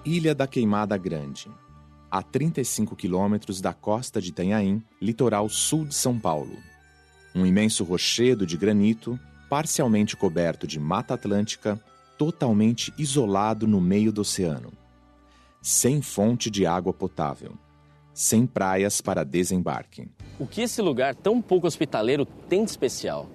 Ilha da Queimada Grande, a 35 quilômetros da costa de Itanhaém, litoral sul de São Paulo. Um imenso rochedo de granito, parcialmente coberto de Mata Atlântica, totalmente isolado no meio do oceano. Sem fonte de água potável. Sem praias para desembarque. O que esse lugar tão pouco hospitaleiro tem de especial?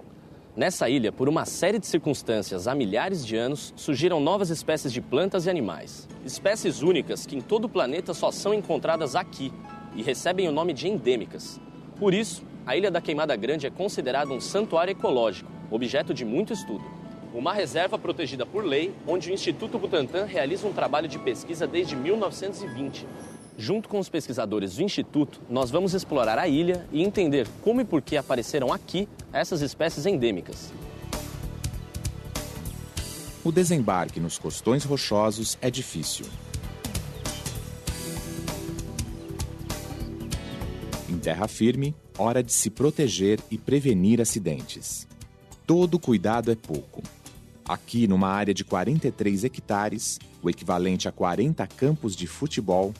Nessa ilha, por uma série de circunstâncias há milhares de anos, surgiram novas espécies de plantas e animais. Espécies únicas que em todo o planeta só são encontradas aqui e recebem o nome de endêmicas. Por isso, a Ilha da Queimada Grande é considerada um santuário ecológico, objeto de muito estudo. Uma reserva protegida por lei, onde o Instituto Butantan realiza um trabalho de pesquisa desde 1920. Junto com os pesquisadores do Instituto, nós vamos explorar a ilha e entender como e por que apareceram aqui essas espécies endêmicas. O desembarque nos costões rochosos é difícil. Em terra firme, hora de se proteger e prevenir acidentes. Todo cuidado é pouco. Aqui, numa área de 43 hectares, o equivalente a 40 campos de futebol,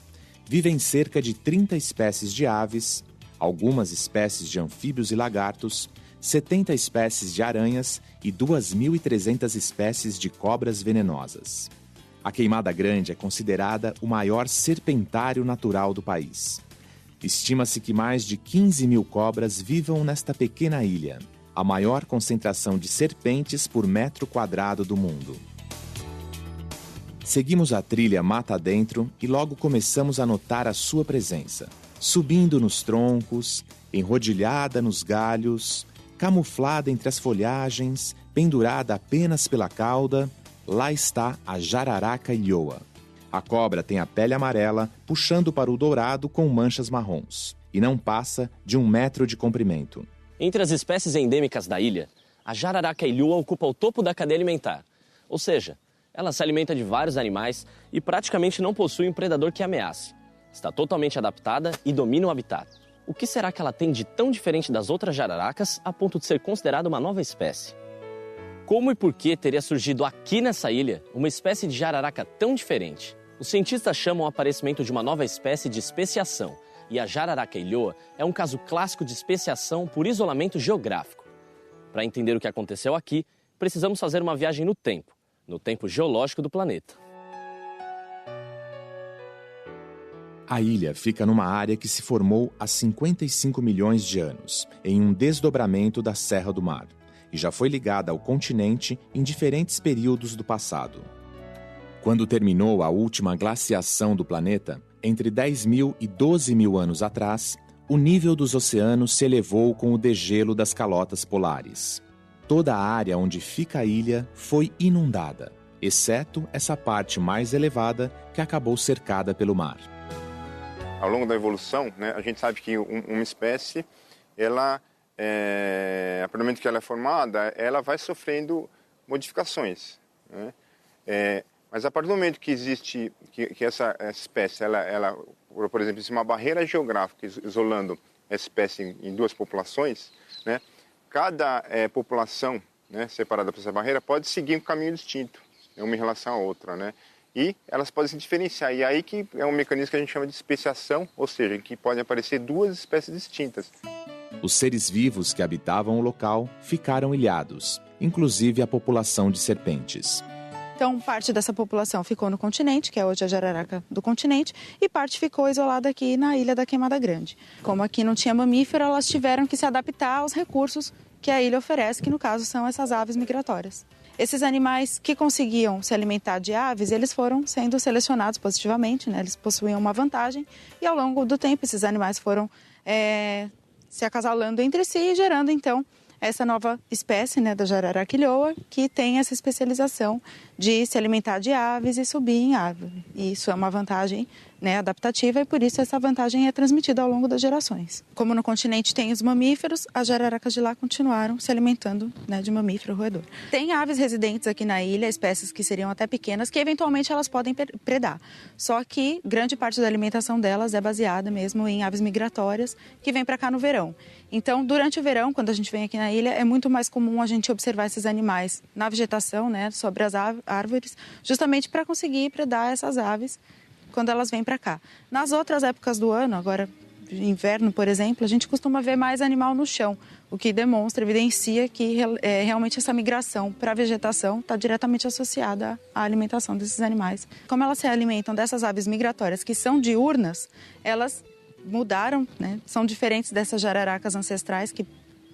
vivem cerca de 30 espécies de aves, algumas espécies de anfíbios e lagartos, 70 espécies de aranhas e 2.300 espécies de cobras venenosas. A Queimada Grande é considerada o maior serpentário natural do país. Estima-se que mais de 15 mil cobras vivam nesta pequena ilha, a maior concentração de serpentes por metro quadrado do mundo. Seguimos a trilha mata adentro e logo começamos a notar a sua presença. Subindo nos troncos, enrodilhada nos galhos, camuflada entre as folhagens, pendurada apenas pela cauda, lá está a jararaca ilhoa. A cobra tem a pele amarela, puxando para o dourado com manchas marrons, e não passa de 1 metro de comprimento. Entre as espécies endêmicas da ilha, a jararaca ilhoa ocupa o topo da cadeia alimentar, ou seja, ela se alimenta de vários animais e praticamente não possui um predador que a ameace. Está totalmente adaptada e domina o habitat. O que será que ela tem de tão diferente das outras jararacas a ponto de ser considerada uma nova espécie? Como e por que teria surgido aqui nessa ilha uma espécie de jararaca tão diferente? Os cientistas chamam o aparecimento de uma nova espécie de especiação, e a jararaca ilhoa é um caso clássico de especiação por isolamento geográfico. Para entender o que aconteceu aqui, precisamos fazer uma viagem no tempo geológico do planeta. A ilha fica numa área que se formou há 55 milhões de anos, em um desdobramento da Serra do Mar, e já foi ligada ao continente em diferentes períodos do passado. Quando terminou a última glaciação do planeta, entre 10 mil e 12 mil anos atrás, o nível dos oceanos se elevou com o degelo das calotas polares. Toda a área onde fica a ilha foi inundada, exceto essa parte mais elevada que acabou cercada pelo mar. Ao longo da evolução, a gente sabe que uma espécie, a partir do momento que ela é formada, ela vai sofrendo modificações. Mas a partir do momento que existe, que essa espécie, ela, por exemplo, existe uma barreira geográfica isolando a espécie em duas populações, cada população separada por essa barreira pode seguir um caminho distinto, uma em relação à outra, e elas podem se diferenciar. E aí que é um mecanismo que a gente chama de especiação, ou seja, que podem aparecer duas espécies distintas. Os seres vivos que habitavam o local ficaram ilhados, inclusive a população de serpentes. Então, parte dessa população ficou no continente, que é hoje a jararaca do continente, e parte ficou isolada aqui na Ilha da Queimada Grande. Como aqui não tinha mamífero, elas tiveram que se adaptar aos recursos que a ilha oferece, que no caso são essas aves migratórias. Esses animais que conseguiam se alimentar de aves, eles foram sendo selecionados positivamente, eles possuíam uma vantagem, e ao longo do tempo esses animais foram se acasalando entre si e gerando então essa nova espécie da jararaca ilhoa, que tem essa especialização de se alimentar de aves e subir em árvore. E isso é uma vantagem adaptativa e por isso essa vantagem é transmitida ao longo das gerações. Como no continente tem os mamíferos, as jararacas de lá continuaram se alimentando de mamífero roedor. Tem aves residentes aqui na ilha, espécies que seriam até pequenas, que eventualmente elas podem predar. Só que grande parte da alimentação delas é baseada mesmo em aves migratórias que vêm para cá no verão. Então, durante o verão, quando a gente vem aqui na ilha, é muito mais comum a gente observar esses animais na vegetação, sobre as árvores, justamente para conseguir predar essas aves quando elas vêm para cá. Nas outras épocas do ano, agora inverno, por exemplo, a gente costuma ver mais animal no chão, o que demonstra, evidencia que realmente essa migração para a vegetação está diretamente associada à alimentação desses animais. Como elas se alimentam dessas aves migratórias que são diurnas, elas mudaram, né? São diferentes dessas jararacas ancestrais que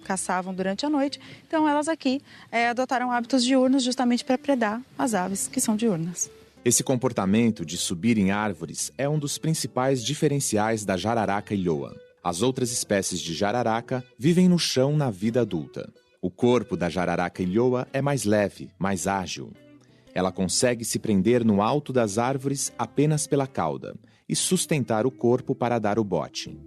caçavam durante a noite. Então elas aqui adotaram hábitos diurnos justamente para predar as aves que são diurnas. Esse comportamento de subir em árvores é um dos principais diferenciais da jararaca ilhoa. As outras espécies de jararaca vivem no chão na vida adulta. O corpo da jararaca ilhoa é mais leve, mais ágil. Ela consegue se prender no alto das árvores apenas pela cauda e sustentar o corpo para dar o bote.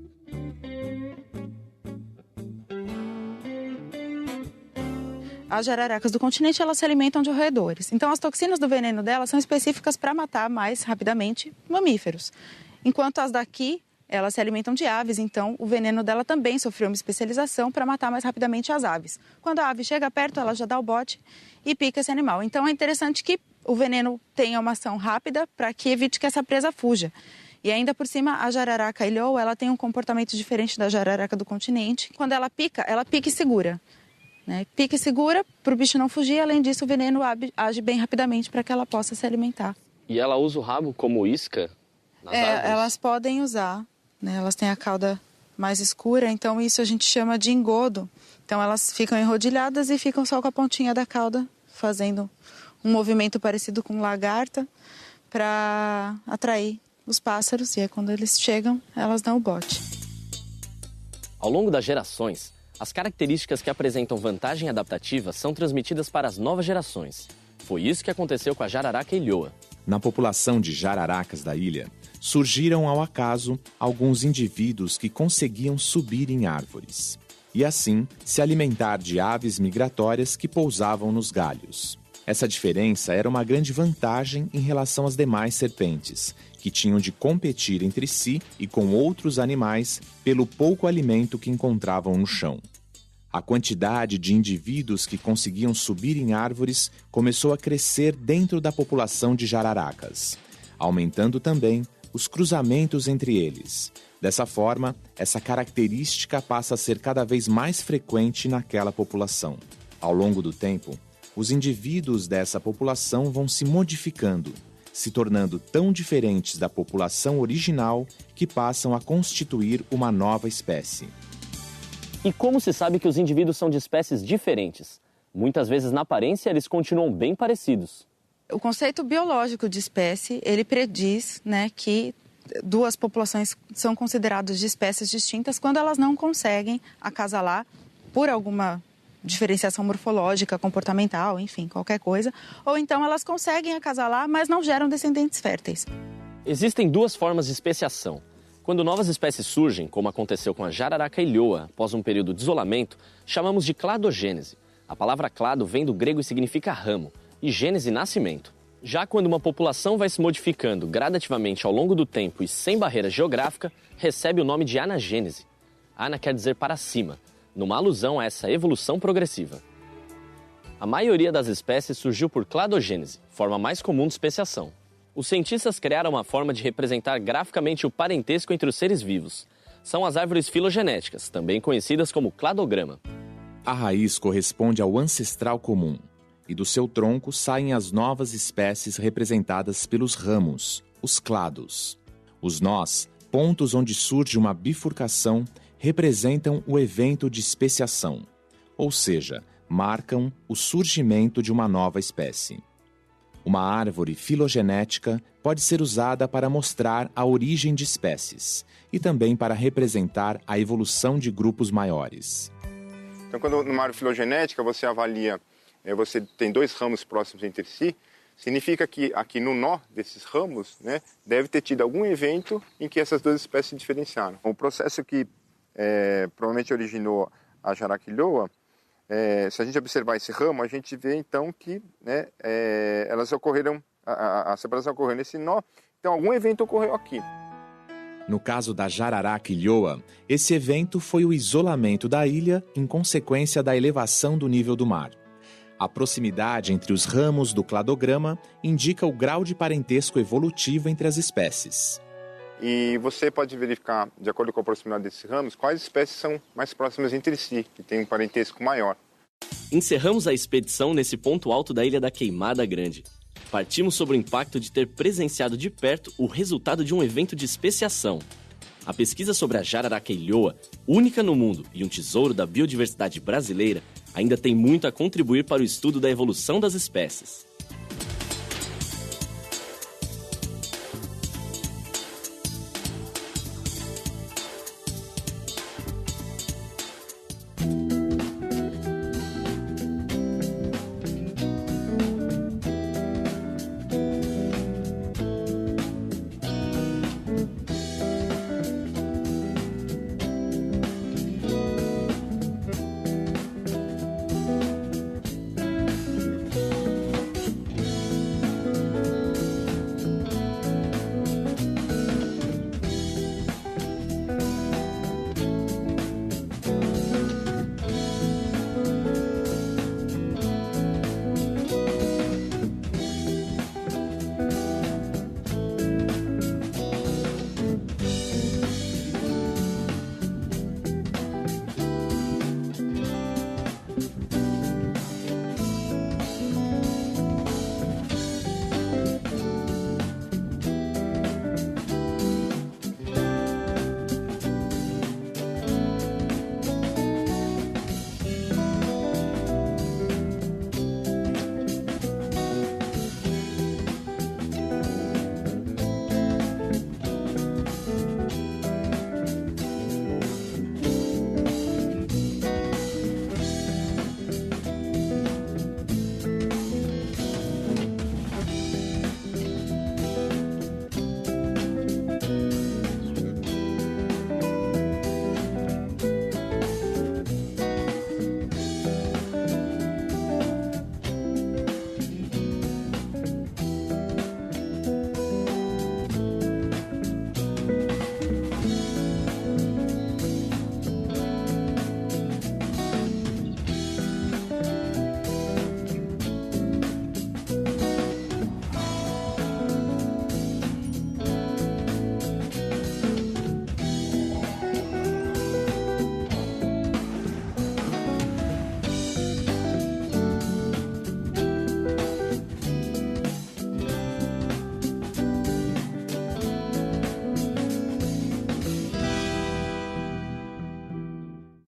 As jararacas do continente, elas se alimentam de roedores. Então, as toxinas do veneno delas são específicas para matar mais rapidamente mamíferos. Enquanto as daqui, elas se alimentam de aves, então o veneno dela também sofreu uma especialização para matar mais rapidamente as aves. Quando a ave chega perto, ela já dá o bote e pica esse animal. Então, é interessante que o veneno tenha uma ação rápida para que evite que essa presa fuja. E ainda por cima, a jararaca ilhoa, ela tem um comportamento diferente da jararaca do continente. Quando ela pica e segura. Né? Pica e segura para o bicho não fugir. Além disso, o veneno age bem rapidamente para que ela possa se alimentar. E ela usa o rabo como isca nas árvores? Elas podem usar, né? Elas têm a cauda mais escura, então isso a gente chama de engodo. Então elas ficam enrodilhadas e ficam só com a pontinha da cauda, fazendo um movimento parecido com lagarta para atrair os pássaros. E aí quando eles chegam, elas dão o bote. Ao longo das gerações, as características que apresentam vantagem adaptativa são transmitidas para as novas gerações. Foi isso que aconteceu com a jararaca ilhoa. Na população de jararacas da ilha, surgiram ao acaso alguns indivíduos que conseguiam subir em árvores e, assim, se alimentar de aves migratórias que pousavam nos galhos. Essa diferença era uma grande vantagem em relação às demais serpentes, que tinham de competir entre si e com outros animais pelo pouco alimento que encontravam no chão. A quantidade de indivíduos que conseguiam subir em árvores começou a crescer dentro da população de jararacas, aumentando também os cruzamentos entre eles. Dessa forma, essa característica passa a ser cada vez mais frequente naquela população. Ao longo do tempo, os indivíduos dessa população vão se modificando, se tornando tão diferentes da população original que passam a constituir uma nova espécie. E como se sabe que os indivíduos são de espécies diferentes? Muitas vezes, na aparência, eles continuam bem parecidos. O conceito biológico de espécie, ele prediz, né, que duas populações são consideradas de espécies distintas quando elas não conseguem acasalar por alguma diferenciação morfológica, comportamental, enfim, qualquer coisa. Ou então elas conseguem acasalar, mas não geram descendentes férteis. Existem duas formas de especiação. Quando novas espécies surgem, como aconteceu com a jararaca ilhoa após um período de isolamento, chamamos de cladogênese. A palavra clado vem do grego e significa ramo, e gênese, nascimento. Já quando uma população vai se modificando gradativamente ao longo do tempo e sem barreira geográfica, recebe o nome de anagênese. Ana quer dizer para cima, numa alusão a essa evolução progressiva. A maioria das espécies surgiu por cladogênese, forma mais comum de especiação. Os cientistas criaram uma forma de representar graficamente o parentesco entre os seres vivos. São as árvores filogenéticas, também conhecidas como cladograma. A raiz corresponde ao ancestral comum, e do seu tronco saem as novas espécies representadas pelos ramos, os clados. Os nós, pontos onde surge uma bifurcação, representam o evento de especiação, ou seja, marcam o surgimento de uma nova espécie. Uma árvore filogenética pode ser usada para mostrar a origem de espécies e também para representar a evolução de grupos maiores. Então, quando numa árvore filogenética você avalia, você tem dois ramos próximos entre si, significa que aqui no nó desses ramos, né, deve ter tido algum evento em que essas duas espécies se diferenciaram. O processo que provavelmente originou a jararaca ilhoa, se a gente observar esse ramo, a gente vê então que, né, elas ocorreram, a separação ocorreu nesse nó, então algum evento ocorreu aqui. No caso da jararaca ilhoa, esse evento foi o isolamento da ilha em consequência da elevação do nível do mar. A proximidade entre os ramos do cladograma indica o grau de parentesco evolutivo entre as espécies. E você pode verificar, de acordo com a proximidade desses ramos, quais espécies são mais próximas entre si, que têm um parentesco maior. Encerramos a expedição nesse ponto alto da Ilha da Queimada Grande. Partimos sobre o impacto de ter presenciado de perto o resultado de um evento de especiação. A pesquisa sobre a jararaca-ilhoa, única no mundo e um tesouro da biodiversidade brasileira, ainda tem muito a contribuir para o estudo da evolução das espécies.